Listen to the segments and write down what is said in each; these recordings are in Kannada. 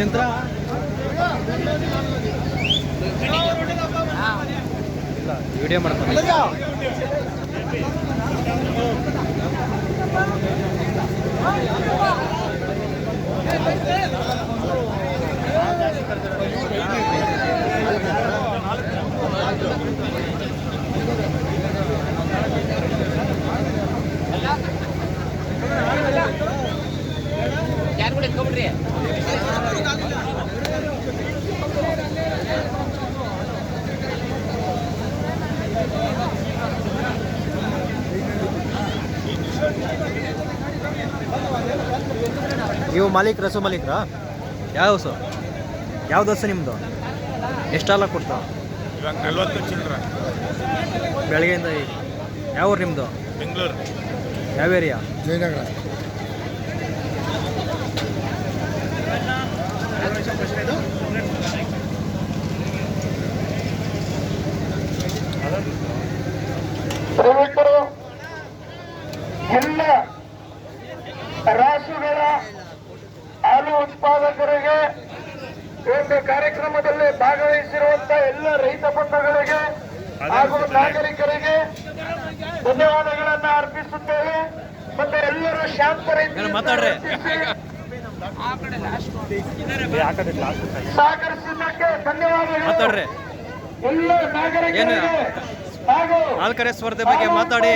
ಯಂತ್ರ ವಿಡಿಯೋ ಮಾಡ್ತಾನೆ. ನೀವು ಮಾಲೀಕ್ರ ಹಸು ಮಾಲೀಕ್ರಾ? ಯಾವ ಹಸು? ಯಾವ್ದು ಹಸು ನಿಮ್ಮದು? ಎಷ್ಟೆಲ್ಲ ಕೊಡ್ತಾವ? ಇವಾಗ 40 ಚಿಲ್ಲರೆ. ಬೆಳಗ್ಗೆಯಿಂದ ಈಗ ಯಾವ ಊರು ನಿಮ್ಮದು? ಬೆಂಗಳೂರು. ಯಾವ ಏರಿಯಾ? ಜಯನಗರ. ದಯವಿಟ್ಟು ಎಲ್ಲ ರಾಸುಗಳ ಹಾಲು ಉತ್ಪಾದಕರಿಗೆ ಒಂದು ಕಾರ್ಯಕ್ರಮದಲ್ಲಿ ಭಾಗವಹಿಸಿರುವಂತಹ ಎಲ್ಲ ರೈತ ಬಂಧುಗಳಿಗೆ ಹಾಗೂ ನಾಗರಿಕರಿಗೆ ಧನ್ಯವಾದಗಳನ್ನು ಅರ್ಪಿಸುತ್ತೇವೆ. ಮತ್ತೆ ಎಲ್ಲರೂ ಶಾಂತ ಮಾತಾಡ್ರಿ. ಸಹಕರಿಸಿದ್ದಕ್ಕೆ ಧನ್ಯವಾದಗಳು. ಮಾತಾಡ್ರಿ. ಎಲ್ಲ ನಾಗರಿಕರಿಗೆ ಹಾಗೂ ನಾಲ್ಕರೆ ಸ್ಪರ್ಧೆ ಬಗ್ಗೆ ಮಾತಾಡಿ.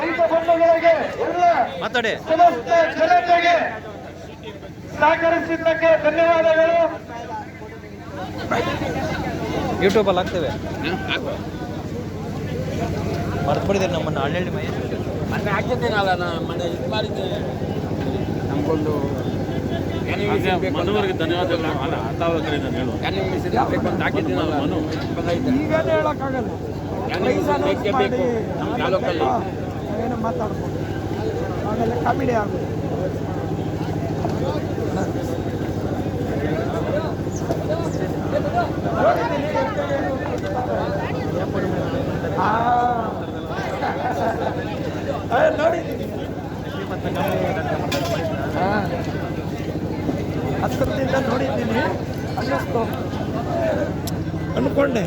ರೈತ ಬಂಧುಗಳಿಗೆ ಎಲ್ಲ ಮಾತಾಡಿ. ಸಮಸ್ತ ಜನತೆಗೆ ಸಹಕರಿಸಿದ್ದಕ್ಕೆ ಧನ್ಯವಾದಗಳು. ಯೂಟ್ಯೂಬಲ್ಲಿ ಹಾಕ್ತೇವೆ. ಮರ್ತ್ಬಿಟ್ಟಿದ್ದೀರಿ ನಮ್ಮನ್ನು ಹಳ್ಳಿ ಮೈ ಮೊನ್ನೆ ಹಾಕಿದ್ದೀನಲ್ಲ ನಾನು ಮೊನ್ನೆ ಇದು ಮಾಡಿದ್ದೇನೆ. ನಮಗೊಂದು ಮನವರಿಗೆ ಧನ್ಯವಾದಗಳು. ಅಲ್ಲ ಅಂಥವ್ರ ಕಡೆ ನಾನು ಹೇಳು. ಆ್ಯನಿಮೇಷನ್ ಹಾಕಿಕೊಂಡು ಹಾಕಿದ್ದೀನಲ್ಲ ಮನು. ಈಗೇನು ಹೇಳೋಕ್ಕಾಗಲ್ಲ. ಆ್ಯನಿಮೇಷನ್ ಬೇಕೇ ಬೇಕು ನಮ್ಮ ತಾಲೂಕಲ್ಲಿ. ಏನು ಮಾತಾಡ್ಬೋದು, ಆಮೇಲೆ ಕಾಮಿಡಿ ಆಗೋದು. ನೋಡಿದ್ದೀನಿ, ಹತ್ತಿರದಿಂದ ನೋಡಿದ್ದೀನಿ, ಅನ್ನಿಸ್ತು, ಅಂದ್ಕೊಂಡೆ.